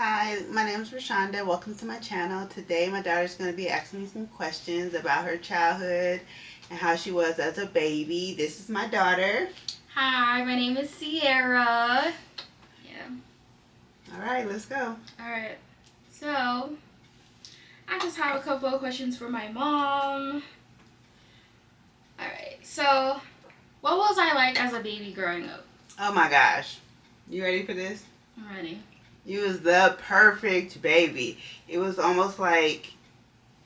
Hi, my name is Rashonda. Welcome to my channel. Today, my daughter's going to be asking me some questions about her childhood and how she was as a baby. This is my daughter. Hi, my name is Sierra. Yeah. All right, let's go. Alright. So, I just have a couple of questions for my mom. Alright. So, what was I like as a baby growing up? Oh my gosh. You ready for this? I'm ready. You was the perfect baby. It was almost like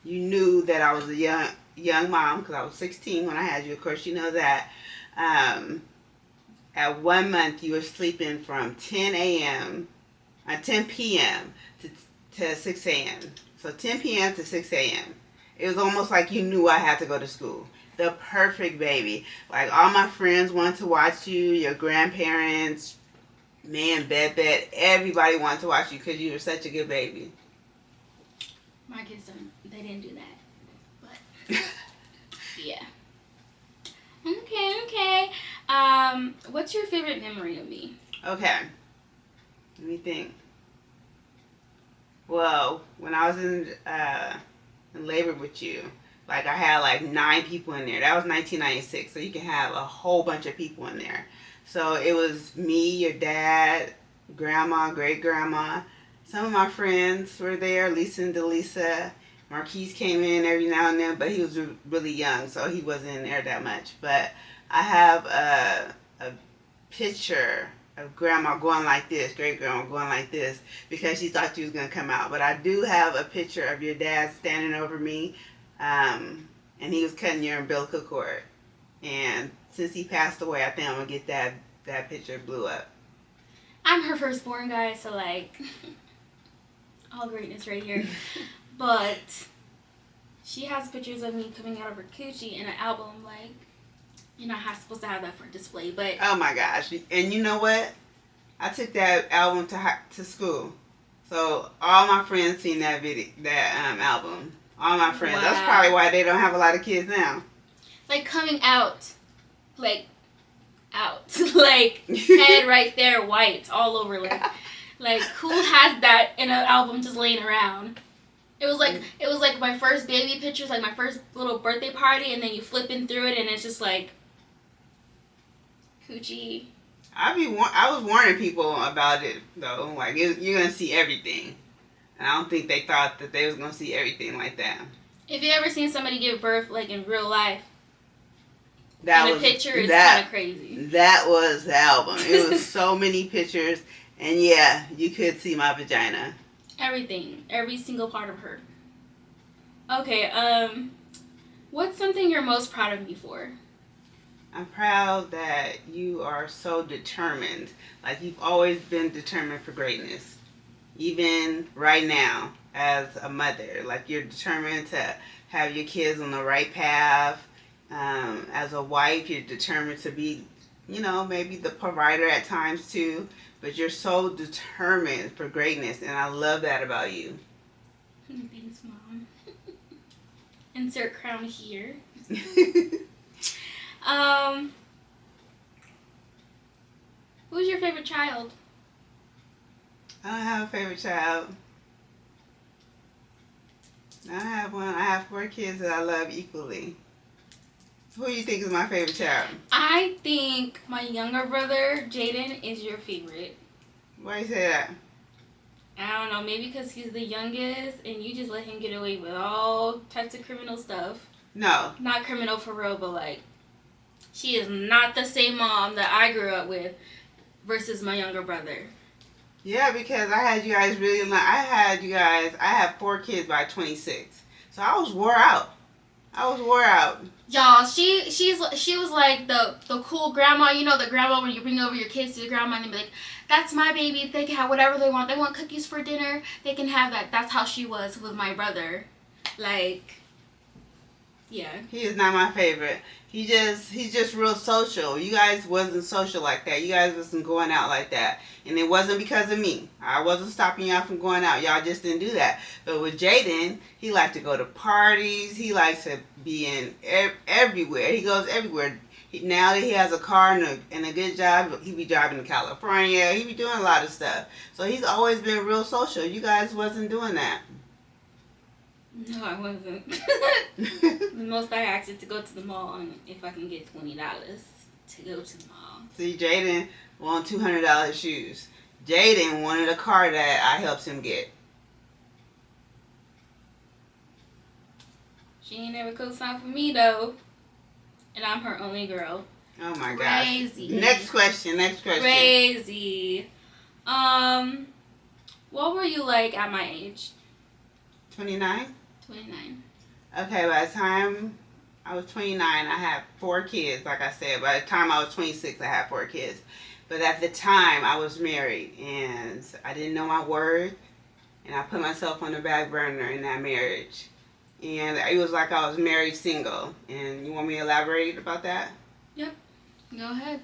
you knew that I was a young mom because I was 16 when I had you. Of course, you know that. At 1 month, you were sleeping from 10 p.m. to 6 a.m. So 10 p.m. to 6 a.m. It was almost like you knew I had to go to school. The perfect baby. Like all my friends wanted to watch you, your grandparents, man, Beth, everybody wanted to watch you because you were such a good baby. My kids they didn't do that. But, yeah. Okay. What's your favorite memory of me? Okay. Let me think. Well, when I was in labor with you, like I had like 9 people in there. That was 1996, so you can have a whole bunch of people in there. So it was me, your dad, grandma, great grandma. Some of my friends were there, Lisa and Delisa. Marquise came in every now and then, but he was really young, so he wasn't in there that much. But I have a picture of grandma going like this, great grandma going like this, because she thought she was going to come out. But I do have a picture of your dad standing over me, and he was cutting your umbilical cord. And since he passed away, I think I'm going to get that picture blew up. I'm her firstborn, guys, so like, all greatness right here. But she has pictures of me coming out of her coochie in an album, like, you're not supposed to have that for display, but... Oh my gosh. And you know what? I took that album to school. So all my friends seen that album. All my friends. Wow. That's probably why they don't have a lot of kids now. Like coming out. Like, out. Like, head right there, white, all over. Like who has that in an album just laying around? It was like my first baby pictures, like my first little birthday party, and then you flipping through it, and it's just like coochie. I was warning people about it though. Like you're gonna see everything, and I don't think they thought that they was gonna see everything like that. If you ever seen somebody give birth like in real life, in a picture, it's kind of crazy. That was the album. It was so many pictures, and yeah, you could see my vagina. Everything, every single part of her. Okay, what's something you're most proud of me for? I'm proud that you are so determined. Like you've always been determined for greatness. Even right now, as a mother, like you're determined to have your kids on the right path. As a wife, you're determined to be, maybe the provider at times too. But you're so determined for greatness, and I love that about you. Thanks, Mom. Insert crown here. Who's your favorite child? I don't have a favorite child. I don't have one. I have 4 kids that I love equally. Who do you think is my favorite child? I think my younger brother, Jaden, is your favorite. Why you say that? I don't know. Maybe because he's the youngest and you just let him get away with all types of criminal stuff. No. Not criminal for real, but like, she is not the same mom that I grew up with versus my younger brother. Yeah, because I had you guys I had 4 kids by 26. So I was wore out. Y'all, she was like the cool grandma, the grandma when you bring over your kids to the grandma and they be like, that's my baby, they can have whatever they want. They want cookies for dinner, they can have that. That's how she was with my brother. Like, yeah. He is not my favorite. He's just real social. You guys wasn't social like that. You guys wasn't going out like that. And it wasn't because of me. I wasn't stopping y'all from going out. Y'all just didn't do that. But with Jaden, he liked to go to parties. He likes to be in everywhere. He goes everywhere. Now that he has a car and a good job, he be driving to California. He be doing a lot of stuff. So he's always been real social. You guys wasn't doing that. No, I wasn't. The most I asked is to go to the mall and if I can get $20 to go to the mall. See, Jaden want $200 shoes. Jaden wanted a car that I helped him get. She ain't never co-signed for me though. And I'm her only girl. Oh my gosh. Crazy. Next question. Crazy. What were you like at my age? 29? 29. Okay, by the time I was 29, I had 4 kids, like I said. By the time I was 26, I had 4 kids. But at the time, I was married, and I didn't know my worth, and I put myself on the back burner in that marriage. And it was like I was married single. And you want me to elaborate about that? Yep. Go ahead.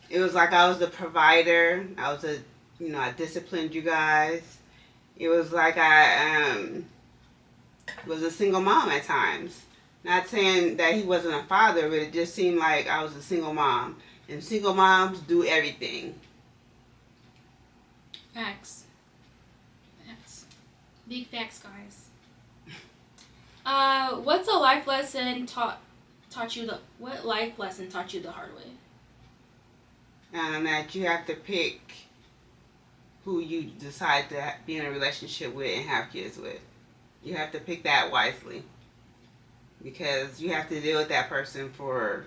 It was like I was the provider. I disciplined you guys. It was like I was a single mom at times. Not saying that he wasn't a father, but it just seemed like I was a single mom. And single moms do everything. Facts. Big facts, guys. What's a life lesson what life lesson taught you the hard way? That you have to pick who you decide to be in a relationship with and have kids with. You have to pick that wisely. Because you have to deal with that person for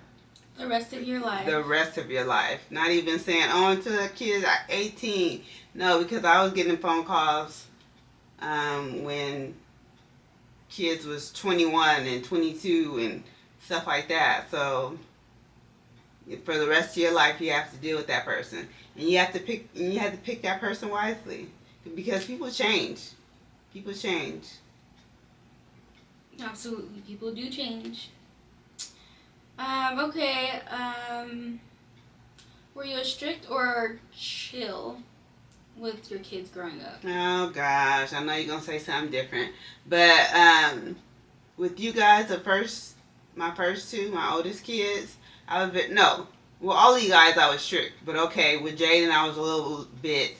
the rest of your life. Not even saying, until the kids are 18. No, because I was getting phone calls when kids was 21 and 22 and stuff like that. So for the rest of your life, you have to deal with that person. And you have to pick that person wisely. Because people change. Absolutely, people do change. Okay. Were you strict or chill with your kids growing up? Oh gosh, I know you're gonna say something different, but with you guys, my first 2, my oldest kids, I was all of you guys I was strict, but okay, with Jaden I was a little bit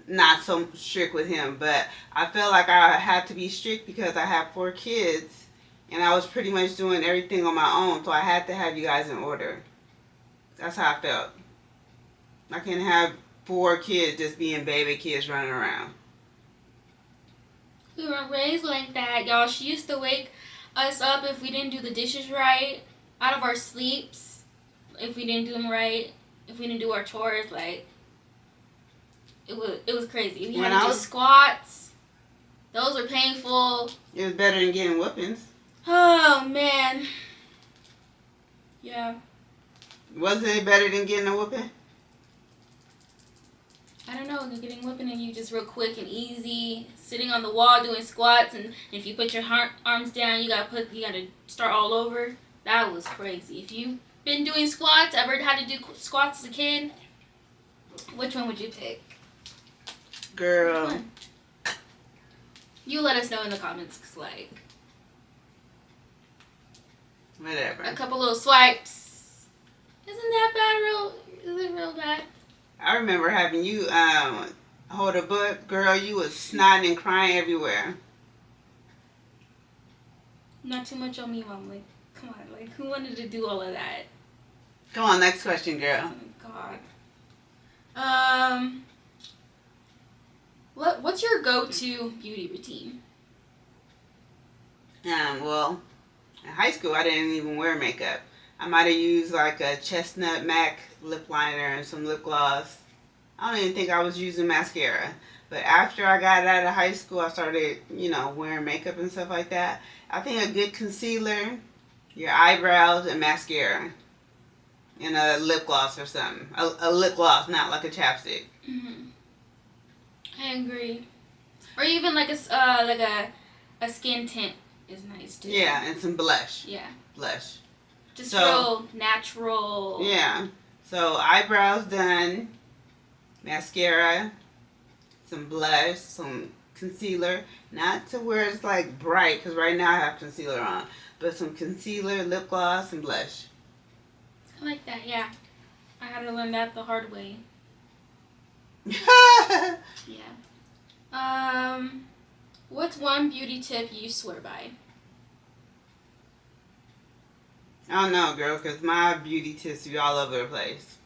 not so strict with him, but I felt like I had to be strict because I have 4 kids and I was pretty much doing everything on my own, so I had to have you guys in order. That's how I felt. I can't have 4 kids just being baby kids running around. We were raised like that, y'all. She used to wake us up if we didn't do the dishes right, out of our sleeps, if we didn't do them right, if we didn't do our chores, like, it was crazy. We had to do squats. Those were painful. It was better than getting whoopings. Oh, man. Yeah. Wasn't it better than getting a whooping? I don't know, getting whooping and you just real quick and easy, sitting on the wall doing squats, and if you put your arms down, you gotta start all over. That was crazy. If you've been doing squats, ever had to do squats as a kid, which one would you pick? Girl. You let us know in the comments, 'cause, like, whatever. A couple little swipes. Isn't that bad? Is it real bad? I remember having you hold a book. Girl, you was snotting and crying everywhere. Not too much on me, Mom. Like, come on. Like, who wanted to do all of that? Come on, next question, girl. Oh, God. What's your go-to beauty routine? Well, in high school, I didn't even wear makeup. I might have used like a Chestnut MAC lip liner and some lip gloss. I don't even think I was using mascara. But after I got out of high school, I started, wearing makeup and stuff like that. I think a good concealer, your eyebrows, and mascara. And a lip gloss or something. A lip gloss, not like a chapstick. Mm-hmm. I agree. Or even like a skin tint is nice too. Yeah, and some blush. Yeah. Blush. Just real natural. Yeah. So eyebrows done, mascara, some blush, some concealer. Not to where it's like bright, because right now I have concealer on. But some concealer, lip gloss, and blush. I like that, yeah. I had to learn that the hard way. Yeah. What's one beauty tip you swear by? I don't know, girl, because my beauty tips be all over the place.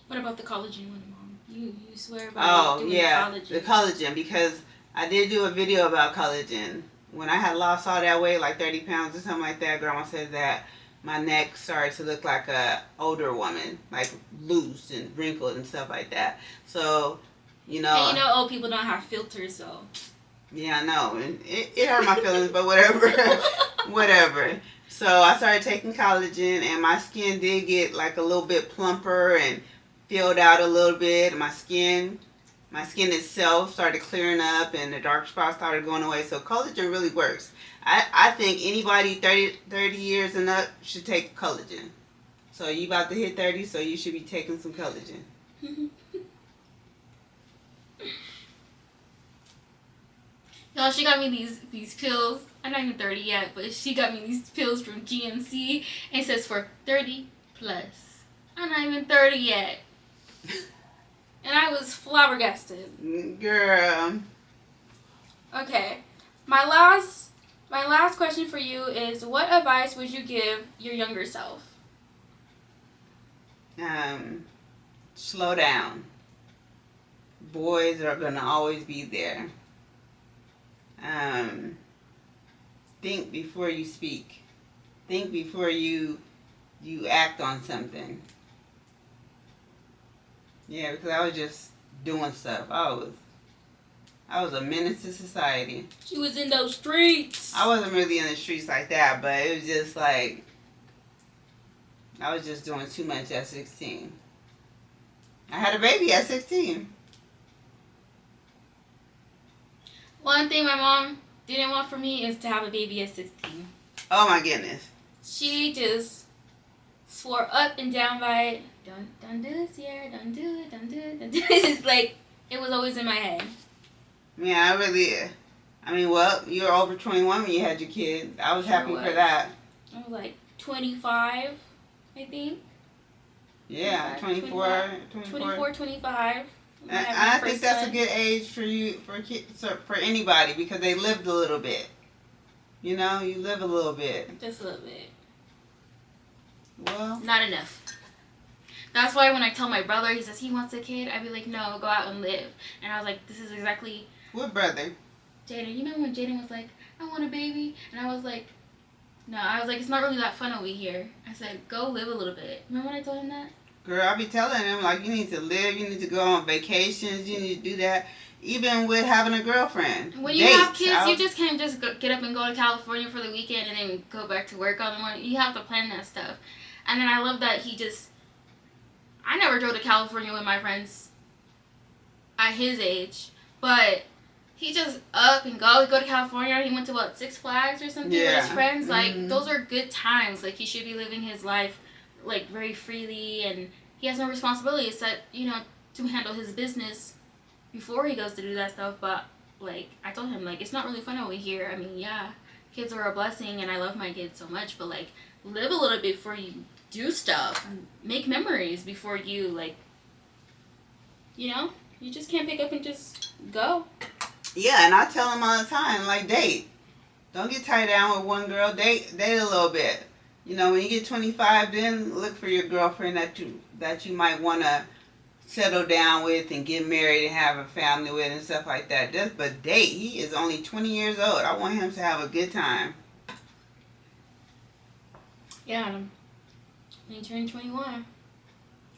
What about the collagen one, Mom? You swear by Oh, doing yeah, collagen. the collagen, because I did do a video about collagen. When I had lost all that weight, like 30 pounds or something like that, Grandma said that my neck started to look like a older woman, like loose and wrinkled and stuff like that. So, you know. And you know, old people don't have filters, so. Yeah, I know. And it hurt my feelings, but whatever. Whatever. So I started taking collagen, and my skin did get like a little bit plumper and filled out a little bit. My skin itself started clearing up, and the dark spots started going away. So collagen really works. I think anybody 30 years and up should take collagen. So you about to hit 30, so you should be taking some collagen. Y'all, she got me these pills. I'm not even 30 yet, but she got me these pills from GNC. And it says for 30 plus. I'm not even 30 yet. And I was flabbergasted. Girl. Okay. My last question for you is, what advice would you give your younger self? Slow down. Boys are gonna always be there. Think before you speak. Think before you act on something. Yeah, because I was just doing stuff. I was a menace to society. She was in those streets. I wasn't really in the streets like that, but it was just like I was just doing too much at 16. I had a baby at 16. One thing my mom didn't want for me is to have a baby at 16. Oh my goodness. She just swore up and down by, don't do this here, don't do it, don't do it, don't do it. It's like, it was always in my head. Yeah, well, you were over 21 when you had your kid. I was happy for that. I was like 25, I think. Yeah, 24. 25. I think that's a good age for you, for kids, for anybody, because they lived a little bit. You know, you live a little bit. Just a little bit. Well. Not enough. That's why when I tell my brother, he says he wants a kid, I'd be like, no, go out and live. And I was like, this is exactly... What brother? Jaden. You remember when Jaden was like, I want a baby? And I was like, no. I was like, it's not really that fun over here. I said, go live a little bit. Remember when I told him that? Girl, I be telling him, like, you need to live, you need to go on vacations, you need to do that. Even with having a girlfriend. When you have kids, you just can't just get up and go to California for the weekend and then go back to work on the morning. You have to plan that stuff. And then I love that I never drove to California with my friends at his age, but he just up and go to California. He went to, Six Flags or something with his friends. Like, those are good times. Like, he should be living his life, like, very freely, and he has no responsibility except, to handle his business before he goes to do that stuff. But, like, I told him, like, it's not really fun over here. I mean, yeah, kids are a blessing, and I love my kids so much, but, like, live a little bit before you do stuff. Make memories before you, like, you just can't pick up and just go. Yeah, and I tell them all the time, like, date. Don't get tied down with one girl. Date a little bit. When you get 25, then look for your girlfriend that you might want to settle down with and get married and have a family with and stuff like that. But date. He is only 20 years old. I want him to have a good time. Yeah, when he turned 21.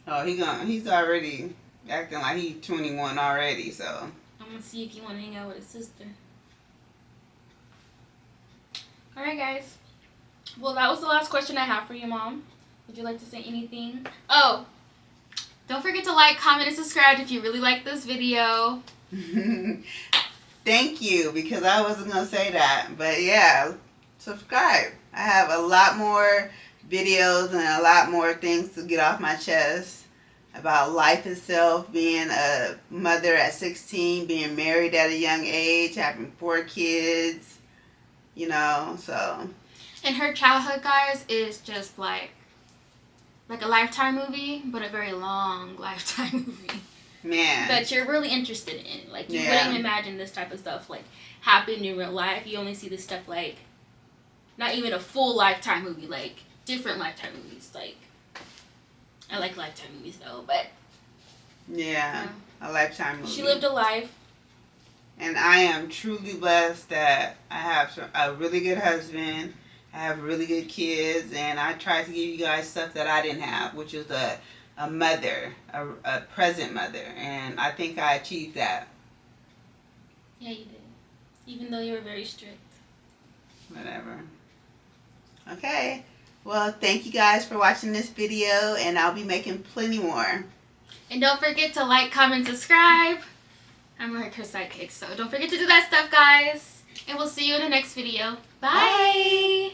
Oh, he's already acting like he's 21 already, so. I'm going to see if you want to hang out with his sister. Alright, guys. Well, that was the last question I have for you, Mom. Would you like to say anything? Oh, don't forget to like, comment, and subscribe if you really like this video. Thank you, because I wasn't going to say that. But yeah, subscribe. I have a lot more videos and a lot more things to get off my chest about life itself, being a mother at 16, being married at a young age, having 4 kids, so. And her childhood, guys, is just like like a Lifetime movie, but a very long Lifetime movie Man. that you're really interested in. Like, you Yeah. wouldn't imagine this type of stuff, like, happened in real life. You only see this stuff, like, not even a full Lifetime movie, like, different Lifetime movies. Like, I like Lifetime movies, though, but... Yeah. A Lifetime movie. She lived a life. And I am truly blessed that I have a really good husband. I have really good kids, and I try to give you guys stuff that I didn't have, which is a mother, a present mother, and I think I achieved that. Yeah, you did. Even though you were very strict. Whatever. Okay. Well, thank you guys for watching this video, and I'll be making plenty more. And don't forget to like, comment, subscribe. I'm like her sidekick, so don't forget to do that stuff, guys. And we'll see you in the next video. Bye.